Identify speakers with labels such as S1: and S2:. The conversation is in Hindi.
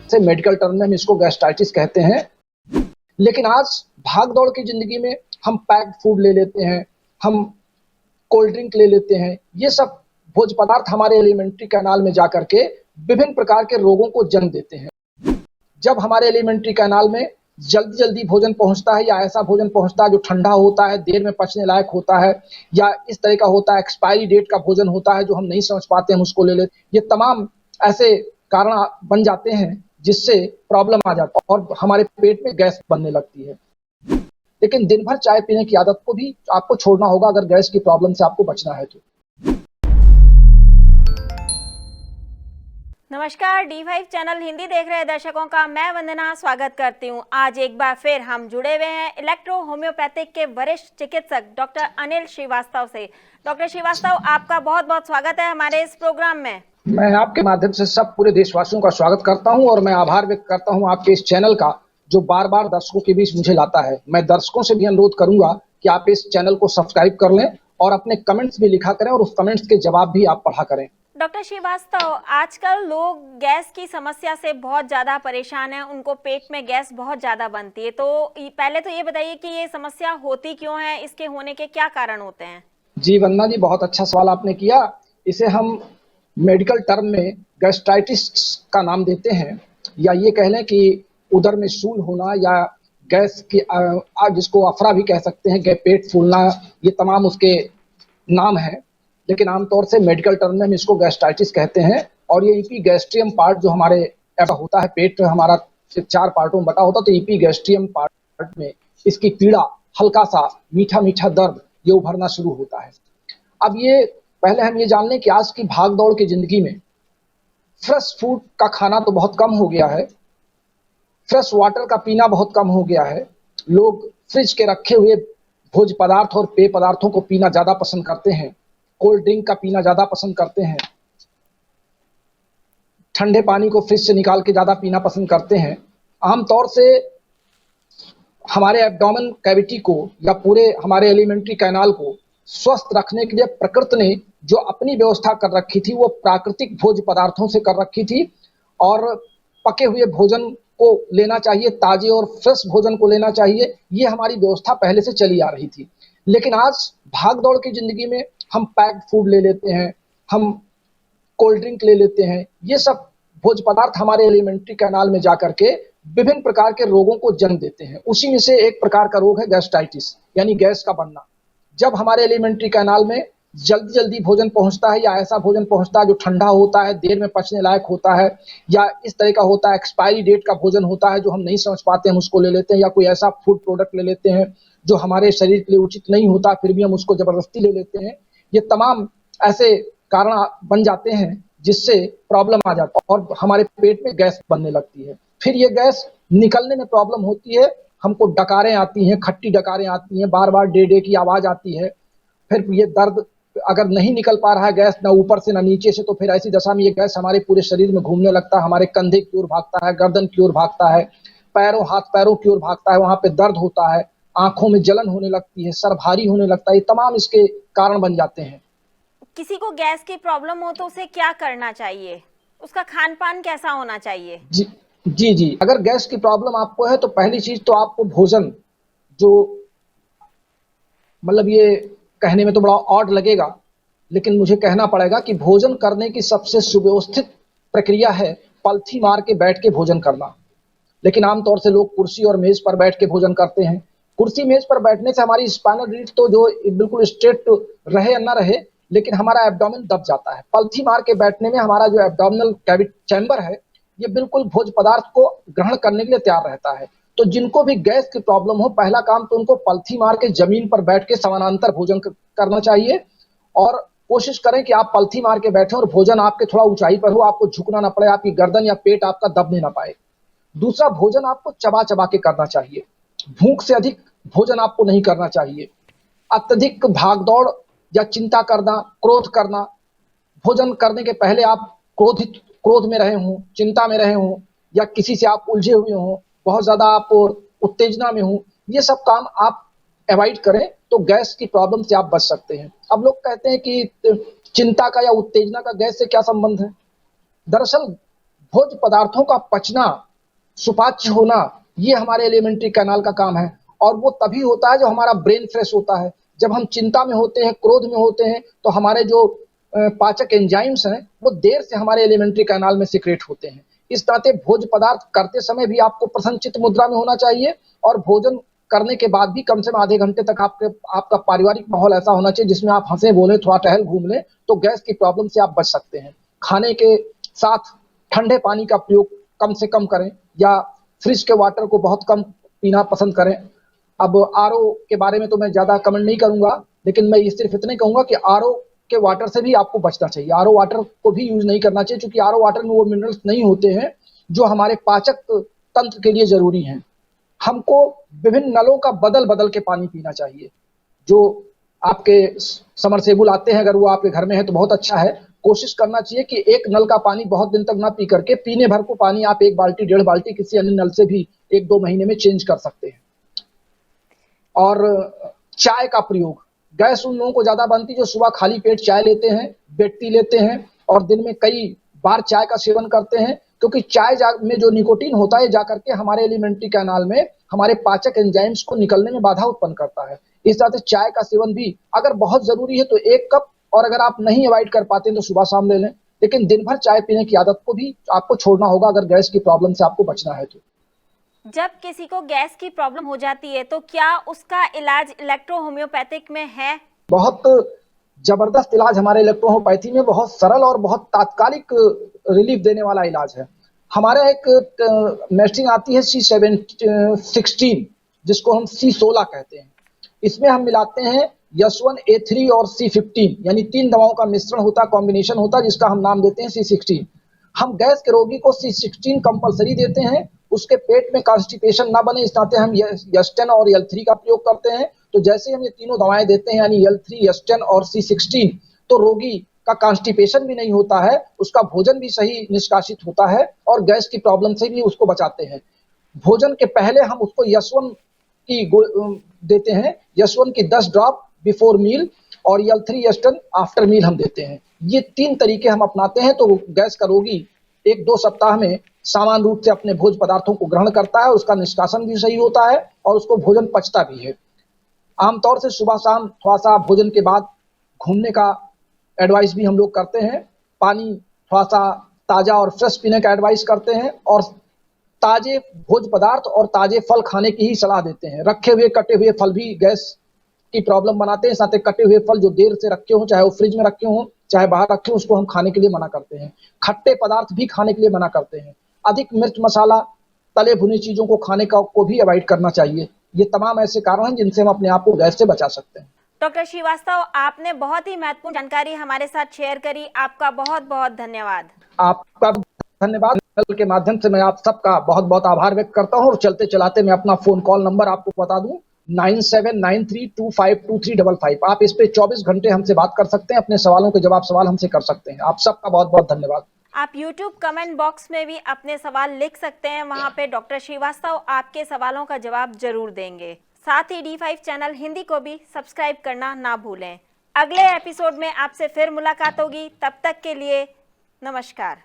S1: से मेडिकल टर्म में हम इसको गैस्ट्राइटिस कहते हैं। लेकिन आज भाग दौड़ की जिंदगी में हम पैक्ड फूड ले लेते हैं, हम कोल्ड ड्रिंक ले लेते हैं। ये सब भोज्य पदार्थ हमारे एलिमेंट्री कैनाल में जाकर के विभिन्न प्रकार के रोगों को जन्म देते हैं। जब हमारे एलिमेंट्री कैनाल में जल्दी जल्दी भोजन पहुंचता है या ऐसा भोजन पहुंचता है जो ठंडा होता है, देर में पचने लायक होता है, या इस तरह का होता है, एक्सपायरी डेट का भोजन होता है जो हम नहीं समझ पाते, हम उसको ले लेते, ये तमाम ऐसे कारण बन जाते हैं जिससे प्रॉब्लम आ जाता है और हमारे पेट में गैस बनने लगती है। लेकिन दिन भर चाय पीने की आदत को भी आपको छोड़ना होगा अगर गैस की प्रॉब्लम से आपको बचना है तो।
S2: नमस्कार, D5 चैनल हिंदी देख रहे दर्शकों का मैं वंदना स्वागत करती हूं। आज एक बार फिर हम जुड़े हुए हैं इलेक्ट्रो होम्योपैथिक के वरिष्ठ चिकित्सक डॉक्टर अनिल श्रीवास्तव से। डॉक्टर श्रीवास्तव, आपका बहुत बहुत स्वागत है हमारे इस प्रोग्राम में।
S1: मैं आपके माध्यम से सब पूरे देशवासियों का स्वागत करता हूं और मैं आभार व्यक्त करता हूं आपके इस चैनल का जो बार बार दर्शकों के बीच मुझे लाता है। मैं दर्शकों से भी अनुरोध करूंगा कि आप इस चैनल को सब्सक्राइब कर लें और अपने कमेंट्स भी लिखा करें और उस कमेंट्स के जवाब भी आप पढ़ा करें।
S2: डॉक्टर श्रीवास्तव, आजकल लोग गैस की समस्या से बहुत ज़्यादा परेशान हैं, उनको पेट में गैस बहुत ज़्यादा बनती है। तो पहले तो ये बताइए कि ये समस्या होती क्यों है, इसके होने के क्या कारण होते हैं?
S1: जी वंदना जी, बहुत अच्छा सवाल आपने किया। इसे हम मेडिकल टर्म में गैस्ट्राइटिस का नाम देते हैं, या ये कह लें कि उदर में शूल होना, या गैस की जिसको अफरा भी कह सकते हैं, पेट फूलना, ये तमाम उसके नाम हैं। लेकिन आमतौर से मेडिकल टर्म में हम इसको गैस्ट्राइटिस कहते हैं। और ये ईपीगैस्ट्रियम पार्ट जो हमारे होता है, पेट हमारा 4 पार्टों में बटा होता है, तो ईपीगैस्ट्रियम पार्ट में इसकी पीड़ा, हल्का सा मीठा मीठा दर्द, ये उभरना शुरू होता है। अब ये पहले हम ये जान लें कि आज की भाग दौड़ की जिंदगी में फ्रेश फूड का खाना तो बहुत कम हो गया है, फ्रेश वाटर का पीना बहुत कम हो गया है। लोग फ्रिज के रखे हुए भोज्य पदार्थ और पेय पदार्थों को पीना ज्यादा पसंद करते हैं, कोल्ड ड्रिंक का पीना ज्यादा पसंद करते हैं, ठंडे पानी को फ्रिज से निकाल के ज्यादा पीना पसंद करते हैं। आमतौर से हमारे एब्डोमेन कैविटी को या पूरे हमारे एलिमेंट्री कैनाल को स्वस्थ रखने के लिए प्रकृति ने जो अपनी व्यवस्था कर रखी थी वो प्राकृतिक भोज्य पदार्थों से कर रखी थी। और पके हुए भोजन को लेना चाहिए, ताजे और फ्रेश भोजन को लेना चाहिए, ये हमारी व्यवस्था पहले से चली आ रही थी। लेकिन आज भाग दौड़ की जिंदगी में हम पैक्ड फूड ले लेते हैं, हम कोल्ड ड्रिंक ले लेते हैं। ये सब भोज्य पदार्थ हमारे एलिमेंट्री कैनाल में जाकर के विभिन्न प्रकार के रोगों को जन्म देते हैं। उसी में से एक प्रकार का रोग है गैस्ट्राइटिस, यानी गैस का बनना। जब हमारे एलिमेंट्री कैनाल में जल्दी जल्दी भोजन पहुंचता है या ऐसा भोजन पहुंचता है जो ठंडा होता है, देर में पचने लायक होता है, या इस तरह का होता है, एक्सपायरी डेट का भोजन होता है जो हम नहीं समझ पाते, हम उसको ले लेते हैं, या कोई ऐसा फूड प्रोडक्ट ले लेते हैं जो हमारे शरीर के लिए उचित नहीं होता, फिर भी हम उसको जबरदस्ती ले लेते हैं। ये तमाम ऐसे कारण बन जाते हैं जिससे प्रॉब्लम आ जाता है और हमारे पेट में गैस बनने लगती है। फिर ये गैस निकलने में प्रॉब्लम होती है, हमको डकारें आती हैं, खट्टी डकारें आती हैं, बार बार डे डे की आवाज आती है। फिर ये दर्द अगर नहीं निकल पा रहा है गैस, ना ऊपर से ना नीचे से, तो फिर ऐसी दशा में ये गैस हमारे पूरे शरीर में घूमने लगता है, हमारे कंधे की ओर भागता है, गर्दन की ओर भागता है, हाथ पैरों की ओर भागता है, वहां पे दर्द होता है, आंखों में जलन होने लगती है, सर भारी होने लगता है। ये तमाम इसके कारण बन जाते हैं।
S2: किसी को गैस की प्रॉब्लम हो तो उसे क्या करना चाहिए, उसका खान पान कैसा होना चाहिए?
S1: जी, अगर गैस की प्रॉब्लम आपको है तो पहली चीज तो आपको भोजन, जो मतलब ये कहने में तो बड़ा ऑड लगेगा, लेकिन मुझे कहना पड़ेगा कि भोजन करने की सबसे सुव्यवस्थित प्रक्रिया है पलथी मार के बैठ के भोजन करना। लेकिन आमतौर से लोग कुर्सी और मेज पर बैठ के भोजन करते हैं। कुर्सी मेज पर बैठने से हमारी स्पाइनल रीढ़ तो जो बिल्कुल स्ट्रेट रहे या ना रहे, लेकिन हमारा एब्डोमेन दब जाता है। पलथी मार के बैठने में हमारा जो एब्डोमिनल कैविटी चैम्बर है, ये बिल्कुल भोज्य पदार्थ को ग्रहण करने के लिए तैयार रहता है। तो जिनको भी गैस की प्रॉब्लम हो, पहला काम तो उनको पलथी मार के जमीन पर बैठ के समानांतर भोजन करना चाहिए। और कोशिश करें कि आप पलथी मार के बैठे और भोजन आपके थोड़ा ऊंचाई पर हो, आपको झुकना ना पड़े, आपकी गर्दन या पेट आपका दबने ना पाए। दूसरा, भोजन आपको चबा चबा के करना चाहिए, भूख से अधिक भोजन आपको नहीं करना चाहिए। अत्यधिक भागदौड़ या चिंता करना, क्रोध करना, भोजन करने के पहले आप क्रोध में रहे हों, चिंता में रहे हों, या किसी से आप उलझे हुए हों, बहुत ज्यादा आप उत्तेजना में हों, ये सब काम आप अवॉइड करें तो गैस की प्रॉब्लम से आप बच सकते हैं। अब लोग कहते हैं कि चिंता का या उत्तेजना का गैस से क्या संबंध है? दरअसल भोज्य पदार्थों का पचना, सुपाच्य होना, ये हमारे एलिमेंट्री कैनाल का काम है। और वो तभी होता है जब हमारा ब्रेन फ्रेश होता है। जब हम चिंता में होते हैं, क्रोध में होते हैं, तो हमारे जो पाचक एंजाइम्स हैं वो देर से हमारे एलिमेंट्री कैनाल में सिक्रेट होते हैं। इस नाते भोज्य पदार्थ करते समय भी आपको प्रसन्नचित्त मुद्रा में होना चाहिए, और भोजन करने के बाद भी कम से कम आधे घंटे तक आपका पारिवारिक माहौल ऐसा होना चाहिए जिसमें आप हंसे बोले, थोड़ा टहल घूम लें, तो गैस की प्रॉब्लम से आप बच सकते हैं। खाने के साथ ठंडे पानी का प्रयोग कम से कम करें, या फ्रिज के वाटर को बहुत कम पीना पसंद करें। अब आरओ के बारे में तो मैं ज़्यादा कमेंट नहीं करूंगा, लेकिन मैं ये सिर्फ इतने कहूंगा कि आरओ के वाटर से भी आपको बचना चाहिए। आरओ वाटर को भी यूज नहीं करना चाहिए, क्योंकि आरओ वाटर में वो मिनरल्स नहीं होते हैं जो हमारे पाचक तंत्र के लिए जरूरी हैं। हमको विभिन्न नलों का बदल बदल के पानी पीना चाहिए। जो आपके समरसेबुल आते हैं, अगर वो आपके घर में है तो बहुत अच्छा है। कोशिश करना चाहिए कि एक नल का पानी बहुत दिन तक ना पी करके पीने भर को पानी आप 1 बाल्टी 1.5 बाल्टी किसी अन्य नल से भी 1-2 महीने में चेंज कर सकते हैं। और चाय का प्रयोग, गैस उन लोगों को ज्यादा बनती जो सुबह खाली पेट चाय लेते हैं, बेड टी लेते हैं और दिन में कई बार चाय का सेवन करते हैं, क्योंकि चाय में जो निकोटीन होता है जाकर के हमारे एलिमेंट्री कैनाल में हमारे पाचक एंजाइम्स को निकलने में बाधा उत्पन्न करता है। इस तरह से चाय का सेवन भी अगर बहुत जरूरी है तो 1 कप, और अगर आप नहीं अवॉइड कर पाते हैं तो सुबह शाम ले लें, लेकिन दिन भर चाय पीने की आदत को भी आपको छोड़ना होगा अगर गैस की प्रॉब्लम से आपको बचना है तो।
S2: जब किसी को गैस की प्रॉब्लम हो जाती है तो क्या उसका इलाज इलेक्ट्रो होम्योपैथिक में है?
S1: बहुत जबरदस्त इलाज हमारे इलेक्ट्रो होम्योपैथी में, बहुत सरल और बहुत तात्कालिक रिलीफ देने वाला इलाज है। हमारे एक मेडिसिन आती है C16, जिसको हम C16 कहते हैं। इसमें हम मिलाते हैं S1, A3 और C15, यानी 3 दवाओं का मिश्रण होता है, कॉम्बिनेशन होता है, जिसका हम नाम देते हैं C16। हम गैस के रोगी को C16 कंपलसरी देते हैं। उसके पेट में कॉन्स्टिपेशन ना बने, इस नाते हम S10 और L3 का प्रयोग करते हैं। तो जैसे हम ये तीनों दवाएं देते हैं, यानी L3, S10 और C16, तो रोगी का कॉन्स्टिपेशन भी नहीं होता है, उसका भोजन भी सही निष्कासित होता है और गैस की प्रॉब्लम से भी उसको बचाते हैं। भोजन के पहले हम उसको S1 की देते हैं, S1 की 10 ड्रॉप बिफोर मील, और L3, S10 आफ्टर मील हम देते हैं। ये 3 तरीके हम अपनाते हैं तो गैस का रोगी 1-2 सप्ताह में सामान्य रूप से अपने भोज्य पदार्थों को ग्रहण करता है, उसका निष्कासन भी सही होता है और उसको भोजन पचता भी है। आमतौर से सुबह शाम थोड़ा सा भोजन के बाद घूमने का एडवाइस भी हम लोग करते हैं। पानी थोड़ा सा ताजा और फ्रेश पीने का एडवाइस करते हैं, और ताजे भोज्य पदार्थ और ताजे फल खाने की ही सलाह देते हैं। रखे हुए कटे हुए फल भी गैस की प्रॉब्लम बनाते हैं। साथ ही कटे हुए फल जो देर से रखे हों, चाहे वो फ्रिज में रखे हों चाहे बाहर रखे हों, उसको हम खाने के लिए मना करते हैं। खट्टे पदार्थ भी खाने के लिए मना करते हैं। अधिक मिर्च मसाला, तले भुनी चीजों को खाने को भी अवॉइड करना चाहिए। ये तमाम ऐसे कारण हैं जिनसे हम अपने आप को गैस से बचा सकते हैं।
S2: डॉक्टर श्रीवास्तव, आपने बहुत ही महत्वपूर्ण जानकारी हमारे साथ शेयर करी। आपका बहुत बहुत धन्यवाद।
S1: आपका धन्यवाद। के माध्यम से मैं आप सबका बहुत बहुत आभार व्यक्त करता हूँ। और चलते चलाते मैं अपना फोन कॉल नंबर आपको बता दूं, 9793252355। आप इस पे 24 घंटे हमसे बात कर सकते हैं, अपने सवालों के जवाब सवाल हमसे कर सकते हैं। आप सबका बहुत बहुत धन्यवाद।
S2: आप YouTube कमेंट बॉक्स में भी अपने सवाल लिख सकते हैं, वहां पे डॉक्टर श्रीवास्तव आपके सवालों का जवाब जरूर देंगे। साथ ही D5 चैनल हिंदी को भी सब्सक्राइब करना ना भूलें। अगले एपिसोड में आपसे फिर मुलाकात होगी, तब तक के लिए नमस्कार।